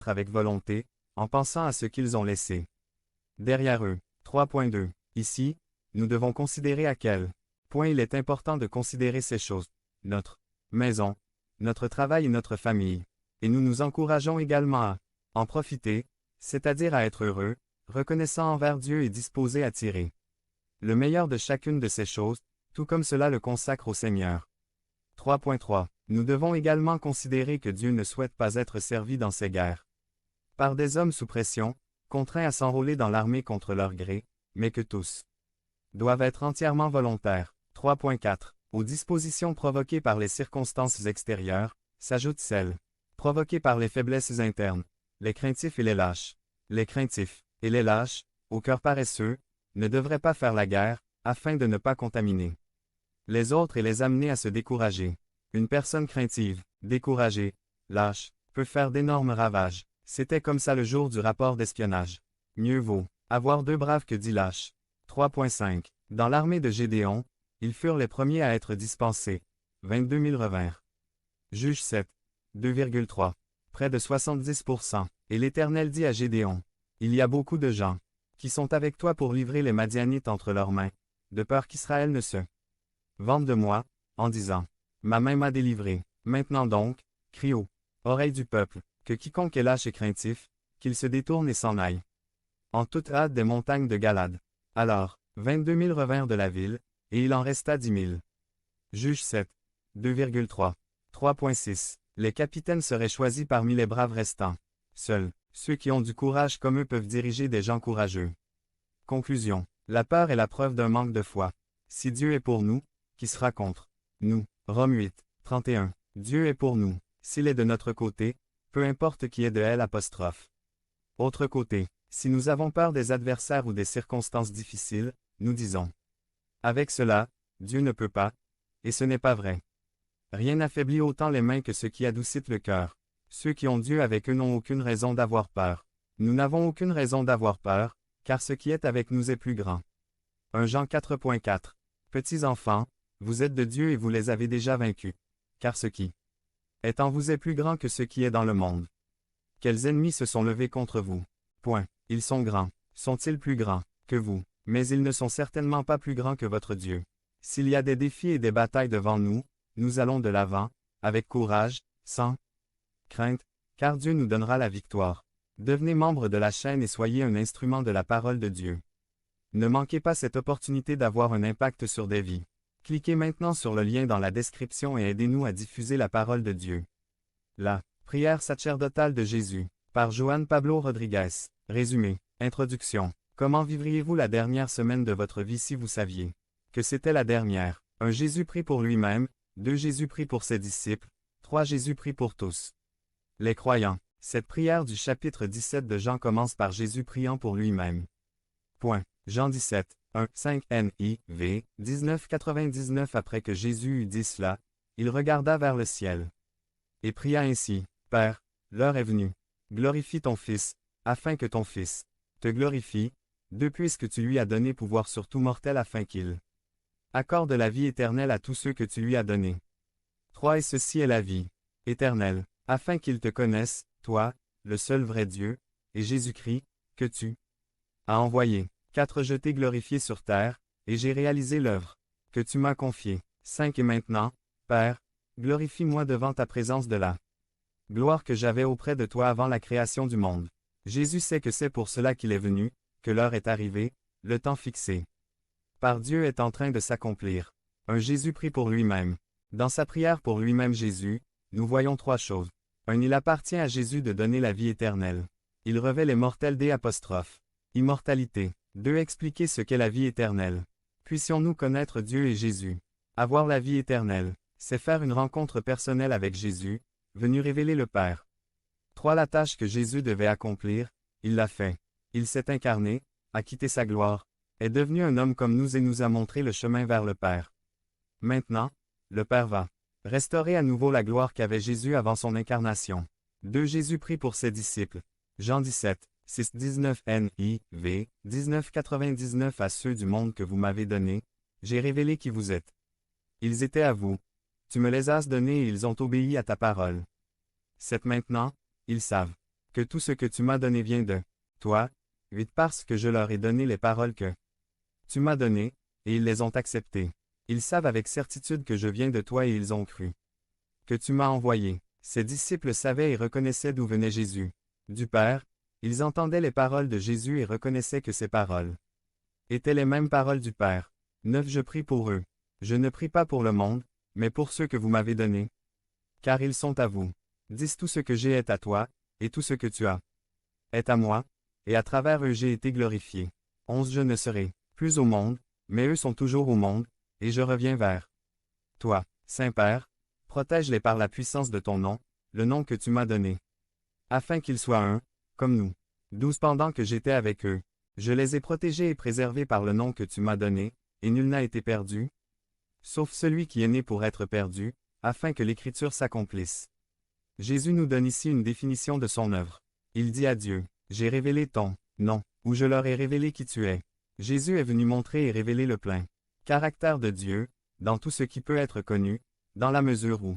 avec volonté, en pensant à ce qu'ils ont laissé derrière eux. 3.2. Ici, nous devons considérer à quel point il est important de considérer ces choses. Notre maison, notre travail et notre famille. Et nous nous encourageons également à en profiter, c'est-à-dire à être heureux, reconnaissant envers Dieu et disposé à tirer le meilleur de chacune de ces choses, tout comme cela le consacre au Seigneur. 3.3. Nous devons également considérer que Dieu ne souhaite pas être servi dans ces guerres par des hommes sous pression, contraints à s'enrôler dans l'armée contre leur gré, mais que tous doivent être entièrement volontaires. 3.4. Aux dispositions provoquées par les circonstances extérieures, s'ajoutent celles provoquées par les faiblesses internes, les craintifs et les lâches. Les craintifs et les lâches, au cœur paresseux, ne devraient pas faire la guerre, afin de ne pas contaminer les autres et les amener à se décourager. Une personne craintive, découragée, lâche, peut faire d'énormes ravages. C'était comme ça le jour du rapport d'espionnage. Mieux vaut avoir 2 braves que 10 lâches. 3.5. Dans l'armée de Gédéon, ils furent les premiers à être dispensés. 22 000 revinrent. Juge 7. 2,3. Près de 70%. Et l'Éternel dit à Gédéon, il y a beaucoup de gens qui sont avec toi pour livrer les Madianites entre leurs mains, de peur qu'Israël ne se vante de moi, en disant, ma main m'a délivré. Maintenant donc, crie aux oreilles du peuple, que quiconque est lâche et craintif, qu'il se détourne et s'en aille. En toute hâte des montagnes de Galade. Alors, 22 000 revinrent de la ville, et il en resta 10 000. Juge 7. 2,3. 3.6. Les capitaines seraient choisis parmi les braves restants. Seuls ceux qui ont du courage comme eux peuvent diriger des gens courageux. Conclusion. La peur est la preuve d'un manque de foi. Si Dieu est pour nous, qui sera contre nous? Romains 8. 31. Dieu est pour nous. S'il est de notre côté, peu importe qui est de elle apostrophe. Autre côté. Si nous avons peur des adversaires ou des circonstances difficiles, nous disons. Avec cela, Dieu ne peut pas, et ce n'est pas vrai. Rien n'affaiblit autant les mains que ce qui adoucit le cœur. Ceux qui ont Dieu avec eux n'ont aucune raison d'avoir peur. Nous n'avons aucune raison d'avoir peur, car ce qui est avec nous est plus grand. 1 Jean 4.4. Petits enfants, vous êtes de Dieu et vous les avez déjà vaincus. Car ce qui est en vous est plus grand que ce qui est dans le monde. Quels ennemis se sont levés contre vous? Point. Ils sont grands. Sont-ils plus grands que vous? Mais ils ne sont certainement pas plus grands que votre Dieu. S'il y a des défis et des batailles devant nous, nous allons de l'avant, avec courage, sans crainte, car Dieu nous donnera la victoire. Devenez membre de la chaîne et soyez un instrument de la parole de Dieu. Ne manquez pas cette opportunité d'avoir un impact sur des vies. Cliquez maintenant sur le lien dans la description et aidez-nous à diffuser la parole de Dieu. La prière sacerdotale de Jésus, par Joan Pablo Rodriguez. Résumé. Introduction. Comment vivriez-vous la dernière semaine de votre vie si vous saviez que c'était la dernière? 1 Jésus prie pour lui-même, 2 Jésus prie pour ses disciples, 3 Jésus prie pour tous les croyants. Cette prière du chapitre 17 de Jean commence par Jésus priant pour lui-même. Point. Jean 17, 1, 5 NIV, 1999. Après que Jésus eut dit cela, il regarda vers le ciel et pria ainsi, Père, l'heure est venue. Glorifie ton Fils, afin que ton Fils te glorifie, puisque tu lui as donné pouvoir sur tout mortel afin qu'il accorde la vie éternelle à tous ceux que tu lui as donnés. 3 Et ceci est la vie éternelle, afin qu'ils te connaissent, toi, le seul vrai Dieu, et Jésus-Christ, que tu as envoyé. 4 Je t'ai glorifié sur terre, et j'ai réalisé l'œuvre que tu m'as confiée. 5 Et maintenant, Père, glorifie-moi devant ta présence de la gloire que j'avais auprès de toi avant la création du monde. Jésus sait que c'est pour cela qu'il est venu, que l'heure est arrivée, le temps fixé par Dieu est en train de s'accomplir. 1 Jésus prie pour lui-même. Dans sa prière pour lui-même Jésus, nous voyons 3 choses. 1 Il appartient à Jésus de donner la vie éternelle. Il revêt les mortels des apostrophes. Immortalité. 2 Expliquer ce qu'est la vie éternelle. Puissions-nous connaître Dieu et Jésus. Avoir la vie éternelle, c'est faire une rencontre personnelle avec Jésus, venu révéler le Père. 3 La tâche que Jésus devait accomplir, il l'a fait. Il s'est incarné, a quitté sa gloire, est devenu un homme comme nous et nous a montré le chemin vers le Père. Maintenant, le Père va restaurer à nouveau la gloire qu'avait Jésus avant son incarnation. 2 Jésus prie pour ses disciples. Jean 17, 6 19 NIV, 1999 À ceux du monde que vous m'avez donnés, j'ai révélé qui vous êtes. Ils étaient à vous. Tu me les as donnés et ils ont obéi à ta parole. 7 Maintenant, ils savent que tout ce que tu m'as donné vient de toi. 8 Parce que je leur ai donné les paroles que tu m'as données, et ils les ont acceptées. Ils savent avec certitude que je viens de toi et ils ont cru que tu m'as envoyé. Ses disciples savaient et reconnaissaient d'où venait Jésus. Du Père, ils entendaient les paroles de Jésus et reconnaissaient que ces paroles étaient les mêmes paroles du Père. 9 Je prie pour eux. Je ne prie pas pour le monde, mais pour ceux que vous m'avez donnés. Car ils sont à vous. 10 Tout ce que j'ai est à toi, et tout ce que tu as est à moi, et à travers eux j'ai été glorifié. 11 Je ne serai plus au monde, mais eux sont toujours au monde, et je reviens vers toi. Saint-Père, protège-les par la puissance de ton nom, le nom que tu m'as donné. Afin qu'ils soient un, comme nous. 12 Pendant que j'étais avec eux, je les ai protégés et préservés par le nom que tu m'as donné, et nul n'a été perdu, sauf celui qui est né pour être perdu, afin que l'Écriture s'accomplisse. Jésus nous donne ici une définition de son œuvre. Il dit à Dieu, « J'ai révélé ton nom, ou je leur ai révélé qui tu es. » Jésus est venu montrer et révéler le plein caractère de Dieu, dans tout ce qui peut être connu, dans la mesure où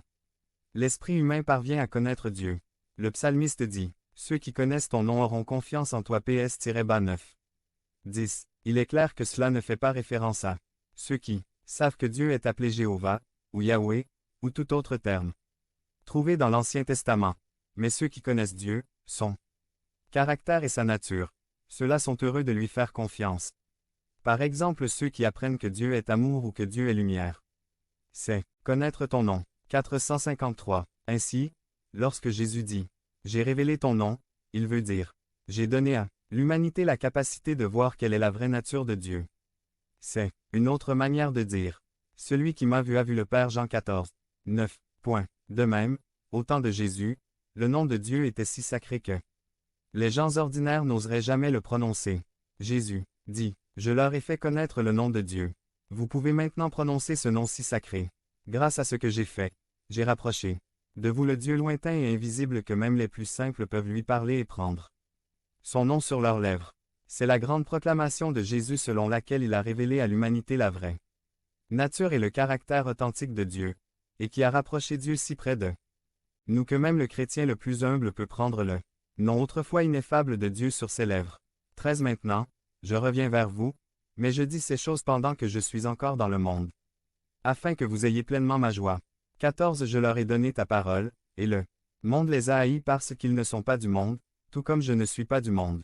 l'esprit humain parvient à connaître Dieu. Le psalmiste dit, « Ceux qui connaissent ton nom auront confiance en toi. PS-9. 10. Il est clair que cela ne fait pas référence à ceux qui savent que Dieu est appelé Jéhovah, ou Yahweh, ou tout autre terme trouvé dans l'Ancien Testament. Mais ceux qui connaissent Dieu, son caractère et sa nature, ceux-là sont heureux de lui faire confiance. Par exemple ceux qui apprennent que Dieu est amour ou que Dieu est lumière. C'est connaître ton nom. 453. Ainsi, lorsque Jésus dit « J'ai révélé ton nom », il veut dire « J'ai donné à l'humanité la capacité de voir quelle est la vraie nature de Dieu. » C'est une autre manière de dire « Celui qui m'a vu a vu le Père. » Jean 14. 9. De même, au temps de Jésus, le nom de Dieu était si sacré que les gens ordinaires n'oseraient jamais le prononcer. Jésus dit « Je leur ai fait connaître le nom de Dieu. Vous pouvez maintenant prononcer ce nom si sacré. Grâce à ce que j'ai fait, j'ai rapproché de vous le Dieu lointain et invisible que même les plus simples peuvent lui parler et prendre son nom sur leurs lèvres. » C'est la grande proclamation de Jésus selon laquelle il a révélé à l'humanité la vraie nature et le caractère authentique de Dieu, et qui a rapproché Dieu si près de nous que même le chrétien le plus humble peut prendre le nom autrefois ineffable de Dieu sur ses lèvres. 13 Maintenant, je reviens vers vous, mais je dis ces choses pendant que je suis encore dans le monde, afin que vous ayez pleinement ma joie. 14 Je leur ai donné ta parole, et le monde les a haïs parce qu'ils ne sont pas du monde, tout comme je ne suis pas du monde.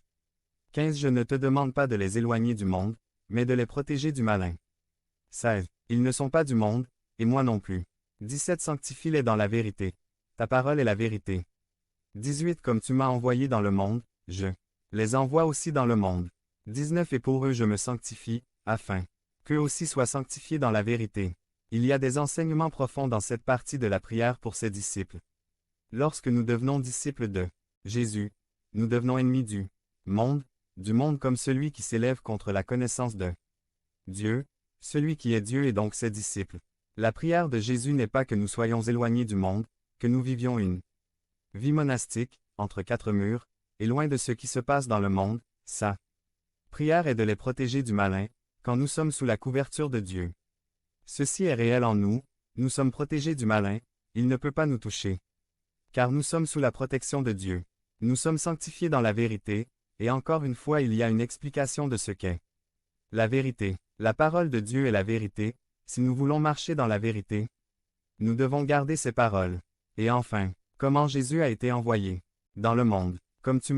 15 Je ne te demande pas de les éloigner du monde, mais de les protéger du malin. 16 Ils ne sont pas du monde, et moi non plus. 17 Sanctifie-les dans la vérité. Ta parole est la vérité. 18 Comme tu m'as envoyé dans le monde, je les envoie aussi dans le monde. 19 Et pour eux je me sanctifie, afin qu'eux aussi soient sanctifiés dans la vérité. Il y a des enseignements profonds dans cette partie de la prière pour ses disciples. Lorsque nous devenons disciples de Jésus, nous devenons ennemis du monde comme celui qui s'élève contre la connaissance de Dieu, celui qui est Dieu et donc ses disciples. La prière de Jésus n'est pas que nous soyons éloignés du monde, que nous vivions une vie monastique, entre quatre murs, et loin de ce qui se passe dans le monde. Sa prière est de les protéger du malin, quand nous sommes sous la couverture de Dieu. Ceci est réel en nous, nous sommes protégés du malin, il ne peut pas nous toucher. Car nous sommes sous la protection de Dieu. Nous sommes sanctifiés dans la vérité, et encore une fois il y a une explication de ce qu'est la vérité. La parole de Dieu est la vérité. Si nous voulons marcher dans la vérité, nous devons garder ses paroles. Et enfin, comment Jésus a été envoyé dans le monde, comme tu